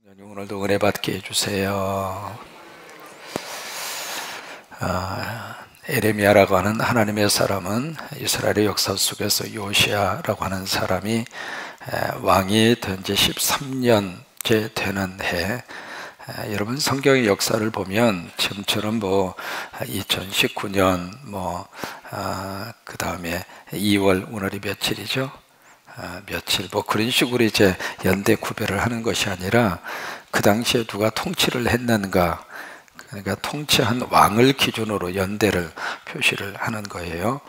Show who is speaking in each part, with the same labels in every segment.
Speaker 1: 오늘도 은혜 받게 해주세요. 에레미야라고 하는 하나님의 사람은 이스라엘의 역사 속에서 요시야라고 하는 사람이 왕이 된 지 13년째 되는 해, 여러분 성경의 역사를 보면 지금처럼 2019년 그 다음에 2월 오늘이 며칠이죠? 며칠 그런 식으로 이제 연대 구별을 하는 것이 아니라 그 당시에 누가 통치를 했는가, 그러니까 통치한 왕을 기준으로 연대를 표시를 하는 거예요.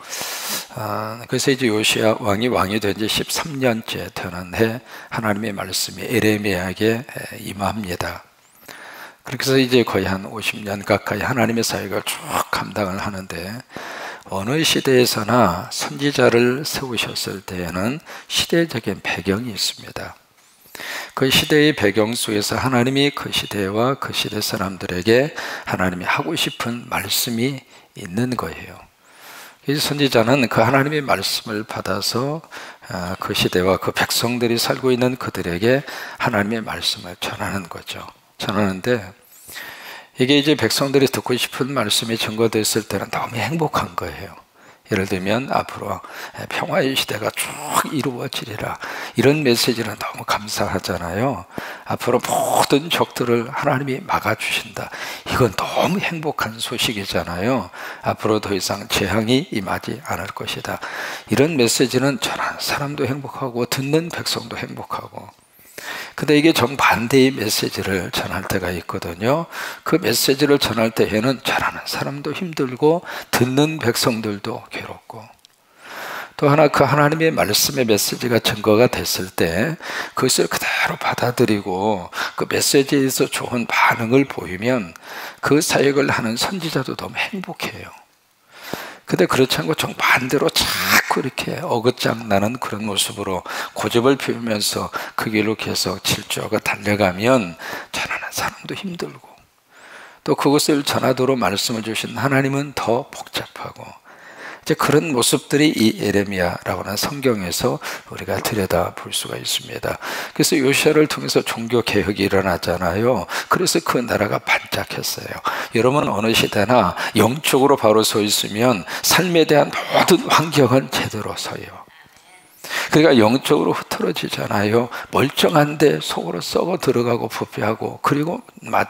Speaker 1: 그래서 이제 요시야 왕이 된 지 13년째 되는 해 하나님의 말씀이 에레미야에게 임합니다. 그렇게 해서 이제 거의 한 50년 가까이 하나님의 사역을 쭉 감당을 하는데, 어느 시대에서나 선지자를 세우셨을 때에는 시대적인 배경이 있습니다. 그 시대의 배경 속에서 하나님이 그 시대와 그 시대 사람들에게 하나님이 하고 싶은 말씀이 있는 거예요. 이 선지자는 그 하나님의 말씀을 받아서 그 시대와 그 백성들이 살고 있는 그들에게 하나님의 말씀을 전하는 거죠. 전하는데 이게 이제 백성들이 듣고 싶은 말씀이 증거됐을 때는 너무 행복한 거예요. 예를 들면 앞으로 평화의 시대가 쭉 이루어지리라, 이런 메시지는 너무 감사하잖아요. 앞으로 모든 적들을 하나님이 막아주신다, 이건 너무 행복한 소식이잖아요. 앞으로 더 이상 재앙이 임하지 않을 것이다, 이런 메시지는 전하는 사람도 행복하고 듣는 백성도 행복하고. 근데 이게 정반대의 메시지를 전할 때가 있거든요. 그 메시지를 전할 때에는 전하는 사람도 힘들고 듣는 백성들도 괴롭고, 또 하나 그 하나님의 말씀의 메시지가 증거가 됐을 때 그것을 그대로 받아들이고 그 메시지에서 좋은 반응을 보이면 그 사역을 하는 선지자도 너무 행복해요. 근데 그렇지 않고 정반대로 자꾸 이렇게 어긋장 나는 그런 모습으로 고집을 피우면서 그 길로 계속 질주하고 달려가면 전하는 사람도 힘들고, 또 그것을 전하도록 말씀을 주신 하나님은 더 복잡하고, 이제 그런 모습들이 이 에레미야라고 하는 성경에서 우리가 들여다볼 수가 있습니다. 그래서 요시야를 통해서 종교 개혁이 일어나잖아요. 그래서 그 나라가 반짝했어요. 여러분 어느 시대나 영적으로 바로 서 있으면 삶에 대한 모든 환경은 제대로 서요. 그러니까 영적으로 흐트러지잖아요. 멀쩡한데 속으로 썩어 들어가고 부패하고, 그리고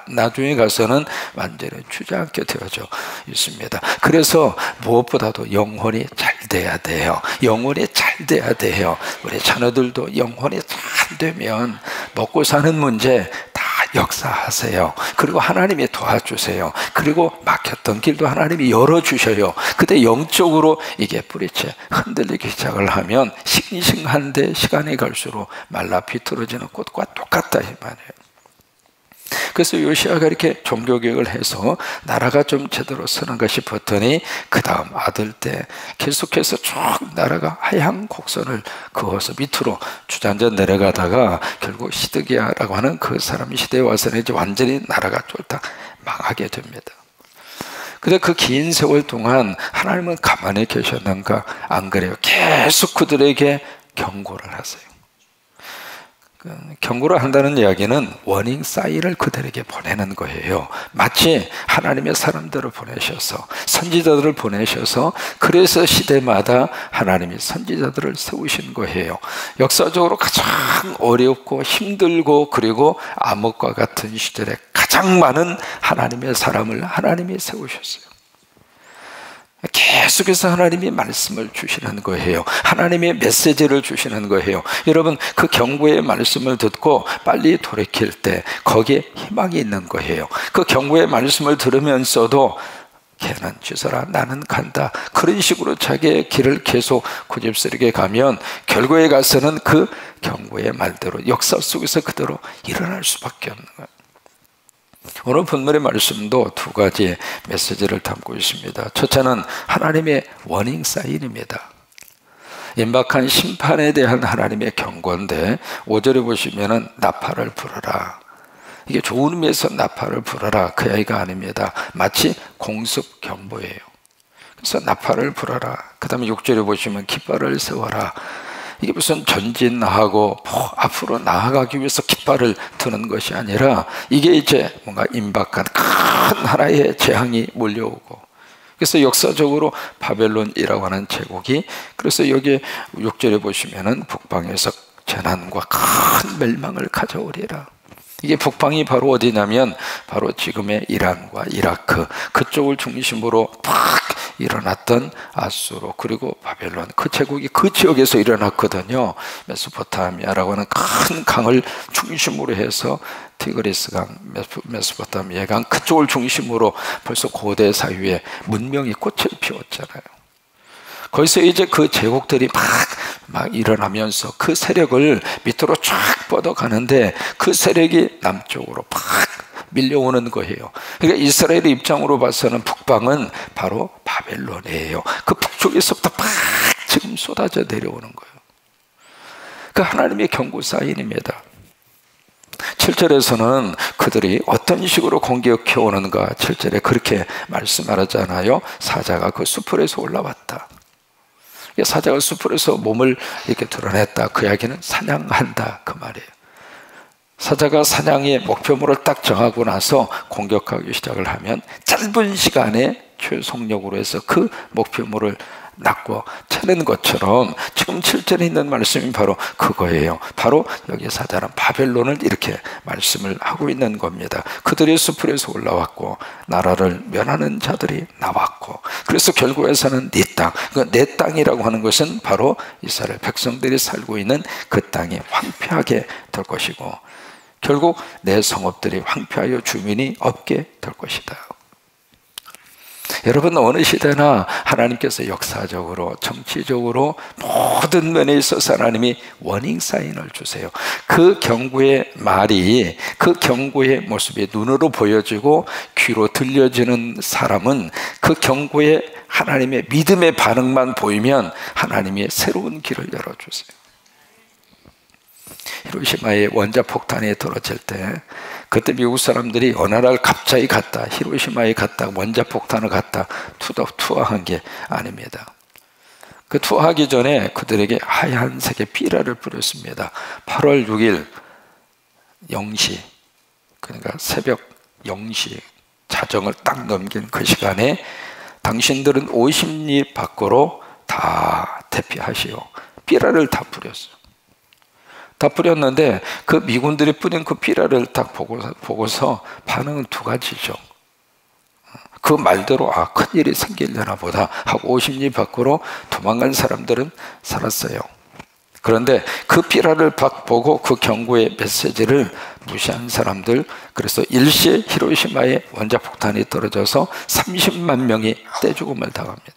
Speaker 1: 나중에 가서는 완전히 주저앉게 되어져 있습니다. 그래서 무엇보다도 영혼이 잘 돼야 돼요. 영혼이 잘 돼야 돼요. 우리 자녀들도 영혼이 잘 되면 먹고 사는 문제 다 역사하세요. 그리고 하나님이 도와주세요. 그리고 막혔던 길도 하나님이 열어주셔요. 근데 영적으로 이게 뿌리채 흔들리기 시작을 하면 싱싱한데 시간이 갈수록 말라 비틀어지는 꽃과 똑같다 이 말이에요. 그래서 요시야가 이렇게 종교개혁을 해서 나라가 좀 제대로 서는가 싶었더니 그 다음 아들 때 계속해서 쭉 나라가 하향 곡선을 그어서 밑으로 주저앉아 내려가다가 결국 시드기야라고 하는 그 사람 시대에 와서는 이제 완전히 나라가 쫄딱 망하게 됩니다. 근데 그 긴 세월 동안 하나님은 가만히 계셨는가? 안 그래요. 계속 그들에게 경고를 하세요. 경고를 한다는 이야기는 워닝 사인을 그들에게 보내는 거예요. 마치 하나님의 사람들을 보내셔서, 선지자들을 보내셔서, 그래서 시대마다 하나님이 선지자들을 세우신 거예요. 역사적으로 가장 어렵고 힘들고 그리고 암흑과 같은 시절에 가장 많은 하나님의 사람을 하나님이 세우셨어요. 계속해서 하나님이 말씀을 주시는 거예요. 하나님의 메시지를 주시는 거예요. 여러분 그 경고의 말씀을 듣고 빨리 돌이킬 때 거기에 희망이 있는 거예요. 그 경고의 말씀을 들으면서도 걔는 지서라 나는 간다, 그런 식으로 자기의 길을 계속 고집스럽게 가면 결국에 가서는 그 경고의 말대로 역사 속에서 그대로 일어날 수밖에 없는 거예요. 오늘 본문의 말씀도 두 가지 메시지를 담고 있습니다. 첫째는 하나님의 워닝 사인입니다. 임박한 심판에 대한 하나님의 경고인데 5절에 보시면은 나팔을 불어라. 이게 좋은 의미에서 나팔을 불어라 그 얘기가 아닙니다. 마치 공습 경보예요. 그래서 나팔을 불어라. 그 다음에 6절에 보시면 깃발을 세워라. 이게 무슨 전진하고 앞으로 나아가기 위해서 깃발을 드는 것이 아니라 이게 이제 뭔가 임박한 큰 하나의 재앙이 몰려오고, 그래서 역사적으로 바벨론이라고 하는 제국이, 그래서 여기 6절에 보시면은 북방에서 재난과 큰 멸망을 가져오리라. 이게 북방이 바로 어디냐면 바로 지금의 이란과 이라크 그쪽을 중심으로 팍 일어났던 아수르 그리고 바벨론, 그 제국이 그 지역에서 일어났거든요. 메소포타미아라고 하는 큰 강을 중심으로 해서 티그리스 강, 메소포타미아 강 그쪽을 중심으로 벌써 고대 사회에 문명이 꽃을 피웠잖아요. 거기서 이제 그 제국들이 막 일어나면서 그 세력을 밑으로 쫙 뻗어가는데 그 세력이 남쪽으로 팍 밀려오는 거예요. 그러니까 이스라엘의 입장으로 봐서는 북방은 바로 바벨론이에요. 그 북쪽에서부터 팍 지금 쏟아져 내려오는 거예요. 그 하나님의 경고 사인입니다. 7절에서는 그들이 어떤 식으로 공격해 오는가 7절에 그렇게 말씀하잖아요. 사자가 그 수풀에서 올라왔다. 사자가 수풀에서 몸을 이렇게 드러냈다. 그 이야기는 사냥한다 그 말이에요. 사자가 사냥의 목표물을 딱 정하고 나서 공격하기 시작을 하면 짧은 시간에 최속력으로 해서 그 목표물을 낚고 차는 것처럼 지금 7절에 있는 말씀이 바로 그거예요. 바로 여기 사자는 바벨론을 이렇게 말씀을 하고 있는 겁니다. 그들의 수풀에서 올라왔고 나라를 멸하는 자들이 나왔고, 그래서 결국에서는 네 땅, 내 땅이라고 하는 것은 바로 이스라엘 백성들이 살고 있는 그 땅이 황폐하게 될 것이고, 결국 내 성읍들이 황폐하여 주민이 없게 될 것이다. 여러분, 어느 시대나 하나님께서 역사적으로 정치적으로 모든 면에 있어서 하나님이 워닝 사인을 주세요. 그 경고의 말이, 그 경고의 모습이 눈으로 보여지고 귀로 들려지는 사람은 그 경고의 하나님의 믿음의 반응만 보이면 하나님이 새로운 길을 열어주세요. 히로시마의 원자폭탄이 떨어질 때 그때 미국 사람들이 어느 날 갑자기 갔다 히로시마에 갔다 원자폭탄을 갖다 투하한 게 아닙니다. 그 투하하기 전에 그들에게 하얀색의 삐라를 뿌렸습니다. 8월 6일 0시, 그러니까 새벽 0시 자정을 딱 넘긴 그 시간에 당신들은 50리 밖으로 다 대피하시오. 삐라를 다 뿌렸어요. 다 뿌렸는데 그 미군들이 뿌린 그 삐라를 딱 보고서 반응은 두 가지죠. 그 말대로 큰일이 생기려나 보다 하고 50리 밖으로 도망간 사람들은 살았어요. 그런데 그 삐라를 보고 그 경고의 메시지를 무시한 사람들, 그래서 일시에 히로시마에 원자폭탄이 떨어져서 30만 명이 떼죽음을 당합니다.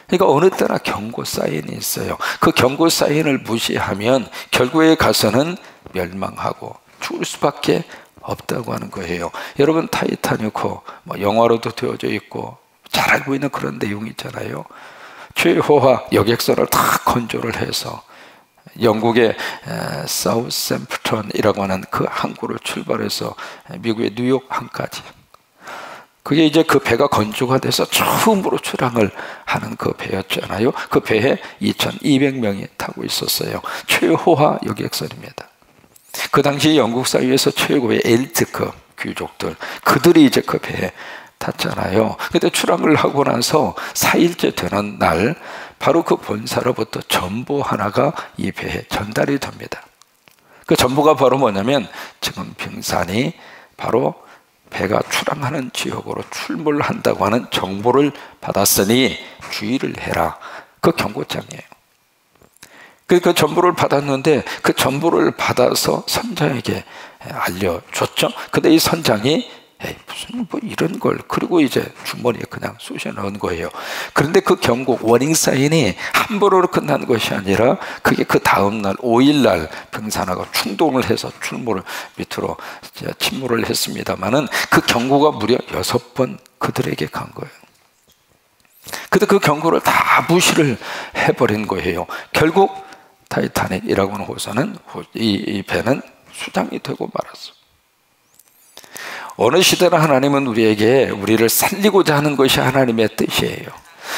Speaker 1: 그러니까 어느 때나 경고 사인이 있어요. 그 경고 사인을 무시하면 결국에 가서는 멸망하고 죽을 수밖에 없다고 하는 거예요. 여러분, 타이타닉호 영화로도 되어져 있고 잘 알고 있는 그런 내용이 있잖아요. 최호화 여객선을 다 건조를 해서 영국의 사우샘프턴이라고 하는 그 항구를 출발해서 미국의 뉴욕 항까지, 그게 이제 그 배가 건조가 돼서 처음으로 출항을 하는 그 배였잖아요. 그 배에 2,200명이 타고 있었어요. 최호화 여객선입니다. 그 당시 영국 사회에서 최고의 엘리트급 귀족들, 그들이 이제 그 배에 탔잖아요. 근데 출항을 하고 나서 4일째 되는 날 바로 그 본사로부터 전보 하나가 이 배에 전달이 됩니다. 그 전보가 바로 뭐냐면 지금 병산이 바로 배가 출항하는 지역으로 출몰한다고 하는 정보를 받았으니 주의를 해라. 그 경고장이에요. 그 정보를 받았는데 그 정보를 받아서 선장에게 알려줬죠. 근데 이 선장이 무슨 이런 걸, 그리고 이제 주머니에 그냥 쑤셔 넣은 거예요. 그런데 그 경고 워닝 사인이 한 번으로 끝난 것이 아니라 그게 그 다음날 5일날 병산하고 충동을 해서 출몰을 밑으로 침몰을 했습니다만은 그 경고가 무려 6번 그들에게 간 거예요. 근데 그 경고를 다 무시를 해버린 거예요. 결국 타이타닉이라고 하는 호사는 이 배는 수장이 되고 말았어. 어느 시대나 하나님은 우리에게 우리를 살리고자 하는 것이 하나님의 뜻이에요.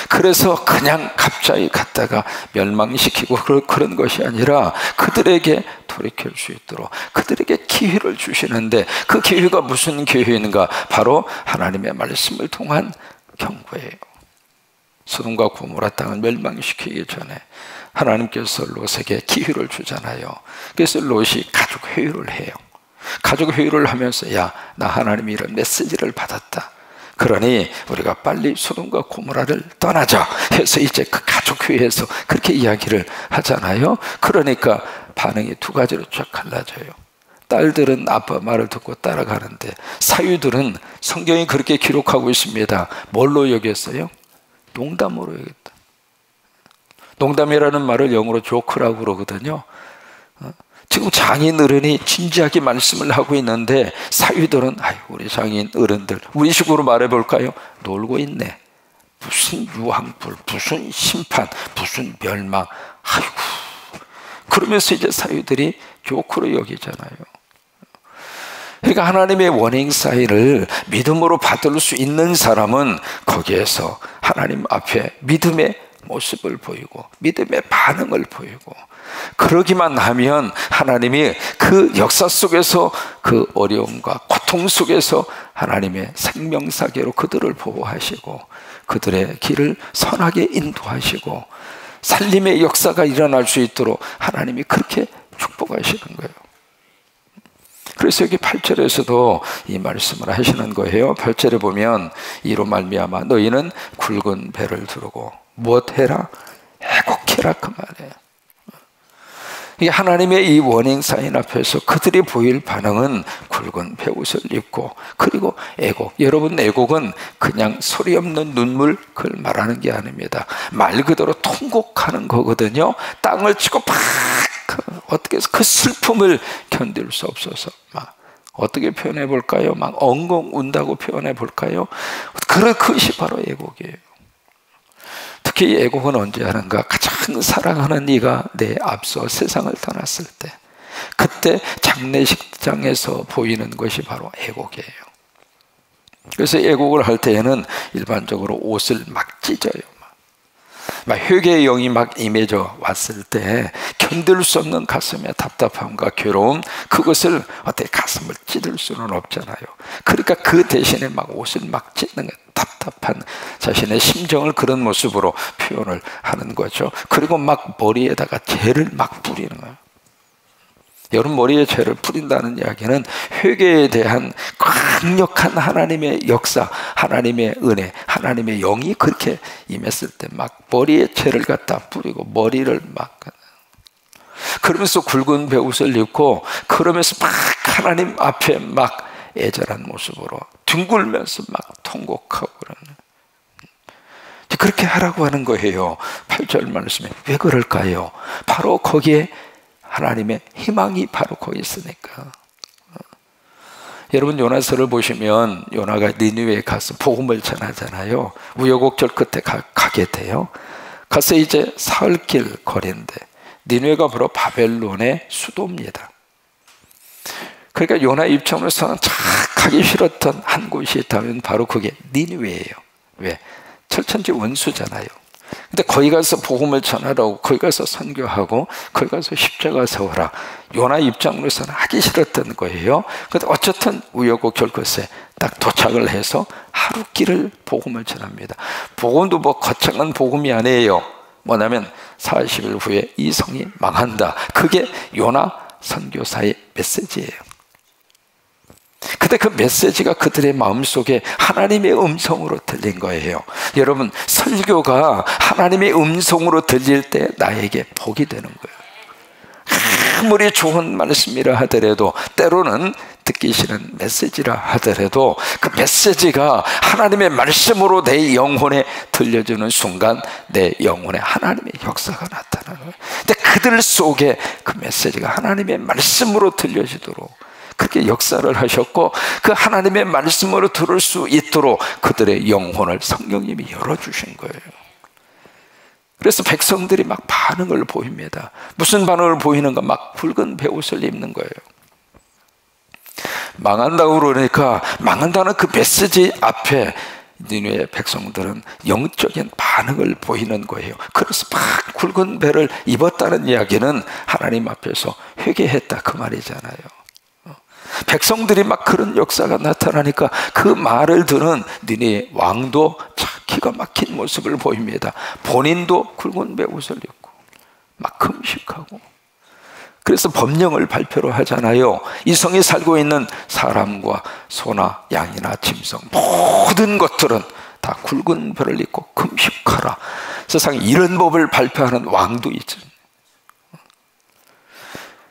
Speaker 1: 그래서 그냥 갑자기 갔다가 멸망시키고 그런 것이 아니라 그들에게 돌이킬 수 있도록 그들에게 기회를 주시는데, 그 기회가 무슨 기회인가? 바로 하나님의 말씀을 통한 경고예요. 소돔과 고모라 땅을 멸망시키기 전에 하나님께서 롯에게 기회를 주잖아요. 그래서 롯이 가족 회의를 해요. 가족 회의를 하면서, 야, 나 하나님이 이런 메시지를 받았다. 그러니 우리가 빨리 소돔과 고모라를 떠나자 해서 이제 그 가족 회의에서 그렇게 이야기를 하잖아요. 그러니까 반응이 두 가지로 쫙 갈라져요. 딸들은 아빠 말을 듣고 따라가는데, 사위들은 성경이 그렇게 기록하고 있습니다. 뭘로 여겼어요? 농담으로 여겼다. 농담이라는 말을 영어로 조크라고 그러거든요. 지금 장인 어른이 진지하게 말씀을 하고 있는데 사위들은, 아유, 우리 장인 어른들, 우리 식으로 말해볼까요? 놀고 있네. 무슨 유황불, 무슨 심판, 무슨 멸망, 아이고. 그러면서 이제 사위들이 조크로 여기잖아요. 그러니까 하나님의 원행 사인을 믿음으로 받을 수 있는 사람은 거기에서 하나님 앞에 믿음의 모습을 보이고 믿음의 반응을 보이고, 그러기만 하면 하나님이 그 역사 속에서 그 어려움과 고통 속에서 하나님의 생명사계로 그들을 보호하시고 그들의 길을 선하게 인도하시고 살림의 역사가 일어날 수 있도록 하나님이 그렇게 축복하시는 거예요. 그래서 여기 8절에서도 이 말씀을 하시는 거예요. 8절에 보면, 이로 말미암아 너희는 굵은 배를 두르고 무엇 해라? 애곡해라, 그 말이에요. 이게 하나님의 이 원행 사인 앞에서 그들이 보일 반응은 굵은 베옷을 입고, 그리고 애곡. 여러분, 애곡은 그냥 소리 없는 눈물, 그걸 말하는 게 아닙니다. 말 그대로 통곡하는 거거든요. 땅을 치고 팍, 어떻게 해서 그 슬픔을 견딜 수 없어서 막 어떻게 표현해 볼까요? 막 엉엉 운다고 표현해 볼까요? 그것이 바로 애곡이에요. 특히 이 애곡은 언제 하는가? 가장 사랑하는 이가 내 앞서 세상을 떠났을 때, 그때 장례식장에서 보이는 것이 바로 애곡이에요. 그래서 애곡을 할 때에는 일반적으로 옷을 막 찢어요. 막 회개의 영이 막 임해져 왔을 때 견딜 수 없는 가슴의 답답함과 괴로움, 그것을 어떻게 가슴을 찢을 수는 없잖아요. 그러니까 그 대신에 막 옷을 막 찢는 거예요. 답답한 자신의 심정을 그런 모습으로 표현을 하는 거죠. 그리고 막 머리에다가 죄를 막 뿌리는 거예요. 여러분, 머리에 죄를 뿌린다는 이야기는 회개에 대한 강력한 하나님의 역사, 하나님의 은혜, 하나님의 영이 그렇게 임했을 때 막 머리에 죄를 갖다 뿌리고 머리를 막, 그러면서 굵은 베옷을 입고, 그러면서 막 하나님 앞에 막 애절한 모습으로 둥글면서 막 통곡하고 그러는, 그렇게 하라고 하는 거예요. 8절 말씀에. 왜 그럴까요? 바로 거기에 하나님의 희망이 바로 거기 있으니까. 여러분, 요나서를 보시면 요나가 니느웨에 가서 복음을 전하잖아요. 우여곡절 끝에 가게 돼요. 가서 이제 사흘길 거리인데, 니느웨가 바로 바벨론의 수도입니다. 그러니까 요나 입장으로서는 참 가기 싫었던 한 곳이 있다면 바로 그게 니느웨예요. 왜? 철천지 원수잖아요. 근데 거기 가서 복음을 전하라고, 거기 가서 선교하고, 거기 가서 십자가 세워라. 요나 입장으로서는 하기 싫었던 거예요. 근데 어쨌든 우여곡절 끝에 딱 도착을 해서 하루 길을 복음을 전합니다. 복음도 뭐 거창한 복음이 아니에요. 뭐냐면 40일 후에 이 성이 망한다. 그게 요나 선교사의 메시지예요. 근데 그 메시지가 그들의 마음속에 하나님의 음성으로 들린 거예요. 여러분, 설교가 하나님의 음성으로 들릴 때 나에게 복이 되는 거예요. 아무리 좋은 말씀이라 하더라도, 때로는 듣기 싫은 메시지라 하더라도, 그 메시지가 하나님의 말씀으로 내 영혼에 들려주는 순간 내 영혼에 하나님의 역사가 나타나는 거예요. 근데 그들 속에 그 메시지가 하나님의 말씀으로 들려지도록 그렇게 역사를 하셨고, 그 하나님의 말씀으로 들을 수 있도록 그들의 영혼을 성령님이 열어주신 거예요. 그래서 백성들이 막 반응을 보입니다. 무슨 반응을 보이는가? 막 붉은 베옷을 입는 거예요. 망한다고 그러니까 망한다는 그 메시지 앞에 니느웨 백성들은 영적인 반응을 보이는 거예요. 그래서 막 굵은 배를 입었다는 이야기는 하나님 앞에서 회개했다 그 말이잖아요. 백성들이 막 그런 역사가 나타나니까 그 말을 들은 니느웨 왕도 기가 막힌 모습을 보입니다. 본인도 굵은 배 옷을 입고 막 금식하고, 그래서 법령을 발표를 하잖아요. 이 성에 살고 있는 사람과 소나 양이나 짐승 모든 것들은 다 굵은 배를 입고 금식하라. 세상에 이런 법을 발표하는 왕도 있죠.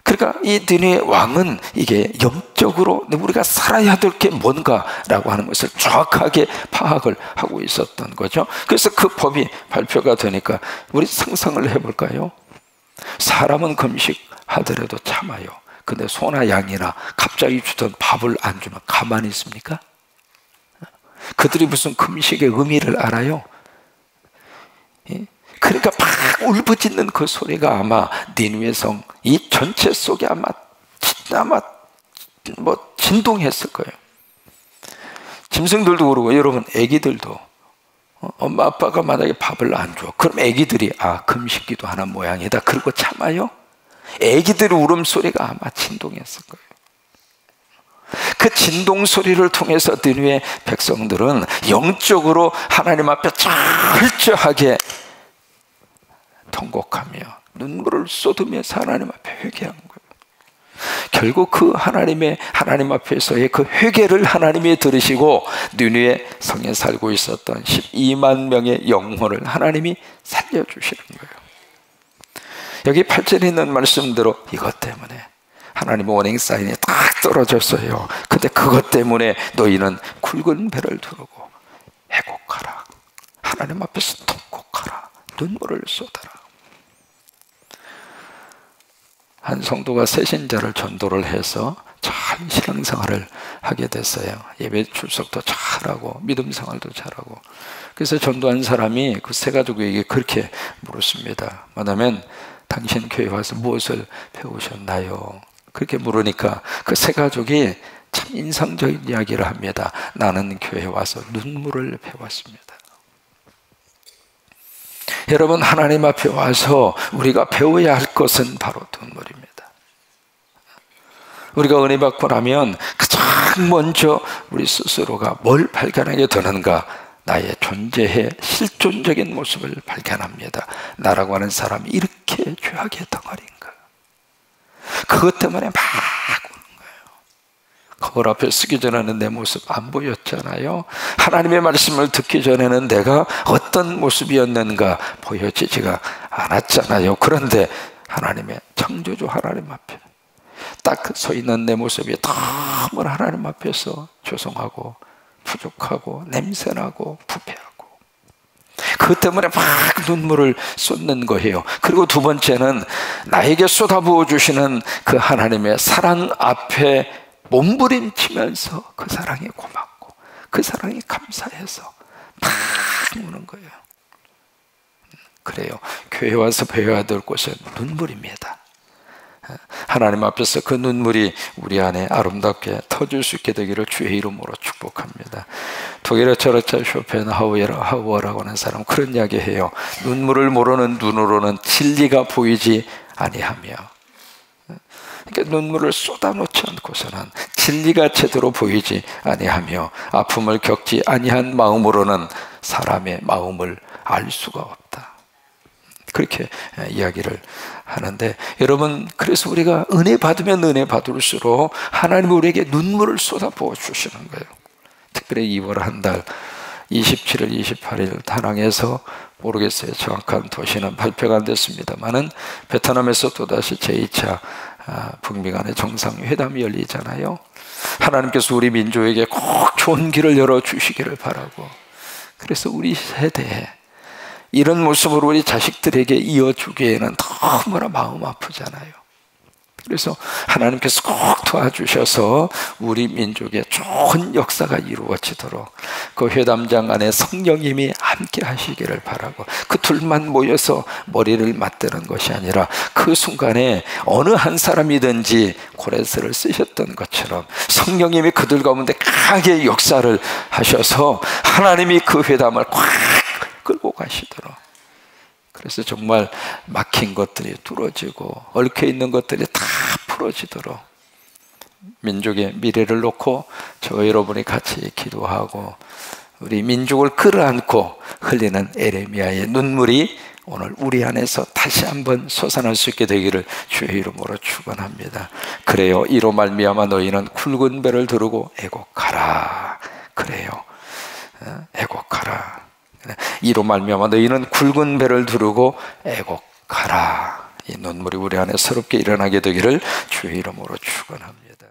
Speaker 1: 그러니까 이 니느웨 왕은 이게 영적으로 우리가 살아야 될 게 뭔가라고 하는 것을 정확하게 파악을 하고 있었던 거죠. 그래서 그 법이 발표가 되니까 우리 상상을 해볼까요? 사람은 금식하더라도 참아요. 근데 소나 양이나 갑자기 주던 밥을 안 주면 가만히 있습니까? 그들이 무슨 금식의 의미를 알아요? 그러니까 막 울부짖는 그 소리가 아마 니느웨 성 이 전체 속에 아마 뭐 진동했을 거예요. 짐승들도 그러고 여러분 애기들도 엄마 아빠가 만약에 밥을 안 줘, 그럼 애기들이 금식기도 하는 모양이다 그러고 참아요? 애기들의 울음소리가 아마 진동했을 거예요. 그 진동 소리를 통해서 니느웨 백성들은 영적으로 하나님 앞에 철저하게 통곡하며 눈물을 쏟으면서 하나님 앞에 회개한 거예요. 결국 그 하나님 앞에서의 그 회개를 하나님이 들으시고 니느웨 성에 살고 있었던 12만 명의 영혼을 하나님이 살려주시는 거예요. 여기 8절에 있는 말씀대로 이것 때문에 하나님의 워닝 사인이 딱 떨어졌어요. 근데 그것 때문에 너희는 굵은 배를 두르고 애곡하라. 하나님 앞에서 통곡하라. 눈물을 쏟아라. 한 성도가 새신자를 전도를 해서 잘 신앙생활을 하게 됐어요. 예배 출석도 잘하고 믿음 생활도 잘하고. 그래서 전도한 사람이 그 새 가족에게 그렇게 물었습니다. 뭐냐면 당신 교회 와서 무엇을 배우셨나요? 그렇게 물으니까 그 새 가족이 참 인상적인 이야기를 합니다. 나는 교회 와서 눈물을 배웠습니다. 여러분, 하나님 앞에 와서 우리가 배워야 할 것은 바로 눈물입니다. 우리가 은혜 받고 나면 가장 먼저 우리 스스로가 뭘 발견하게 되는가? 나의 존재의 실존적인 모습을 발견합니다. 나라고 하는 사람이 이렇게 죄악의 덩어리인가? 그것 때문에 막 우는 거예요. 거울 앞에 서기 전에는 내 모습 안 보였잖아요. 하나님의 말씀을 듣기 전에는 내가 어떤 모습이었는가 보여지지가 않았잖아요. 그런데 하나님의 창조주 하나님 앞에 딱 서 있는 내 모습이 너무 하나님 앞에서 죄송하고 부족하고 냄새나고 부패하고, 그것 때문에 막 눈물을 쏟는 거예요. 그리고 두 번째는 나에게 쏟아부어 주시는 그 하나님의 사랑 앞에 몸부림치면서 그 사랑이 고맙고 그 사랑이 감사해서 막 우는 거예요. 그래요. 교회 와서 배워야 될 것은 눈물입니다. 하나님 앞에서 그 눈물이 우리 안에 아름답게 터질 수 있게 되기를 주의 이름으로 축복합니다. 독일의 철학자 쇼펜하우어라고 하는 사람 그런 이야기 해요. 눈물을 모르는 눈으로는 진리가 보이지 아니하며, 그러니까 눈물을 쏟아놓지 않고서는 진리가 제대로 보이지 아니하며, 아픔을 겪지 아니한 마음으로는 사람의 마음을 알 수가 없다. 그렇게 이야기를 하는데, 여러분, 그래서 우리가 은혜 받으면 은혜 받을수록 하나님 우리에게 눈물을 쏟아부어 주시는 거예요. 특별히 2월 한 달 27일, 28일 다낭에서, 모르겠어요, 정확한 도시는 발표가 안 됐습니다만은 베트남에서 또다시 제2차 북미 간의 정상회담이 열리잖아요. 하나님께서 우리 민족에게 꼭 좋은 길을 열어주시기를 바라고, 그래서 우리 세대에 이런 모습으로 우리 자식들에게 이어주기에는 너무나 마음 아프잖아요. 그래서 하나님께서 꼭 도와주셔서 우리 민족에 좋은 역사가 이루어지도록 그 회담장 안에 성령님이 함께 하시기를 바라고, 그 둘만 모여서 머리를 맞대는 것이 아니라 그 순간에 어느 한 사람이든지 고레스를 쓰셨던 것처럼 성령님이 그들 가운데 강하게 역사를 하셔서 하나님이 그 회담을 꽉 끌고 가시도록, 그래서 정말 막힌 것들이 뚫어지고 얽혀있는 것들이 다 풀어지도록 민족의 미래를 놓고 저 여러분이 같이 기도하고 우리 민족을 끌어안고 흘리는 에레미야의 눈물이 오늘 우리 안에서 다시 한번 솟아날 수 있게 되기를 주의 이름으로 축원합니다. 그래요, 이로 말미암아 너희는 굵은 배를 두르고 애곡하라. 그래요, 애곡하라. 이로 말미암아 너희는 굵은 배를 두르고 애곡하라. 이 눈물이 우리 안에 새롭게 일어나게 되기를 주의 이름으로 축원합니다.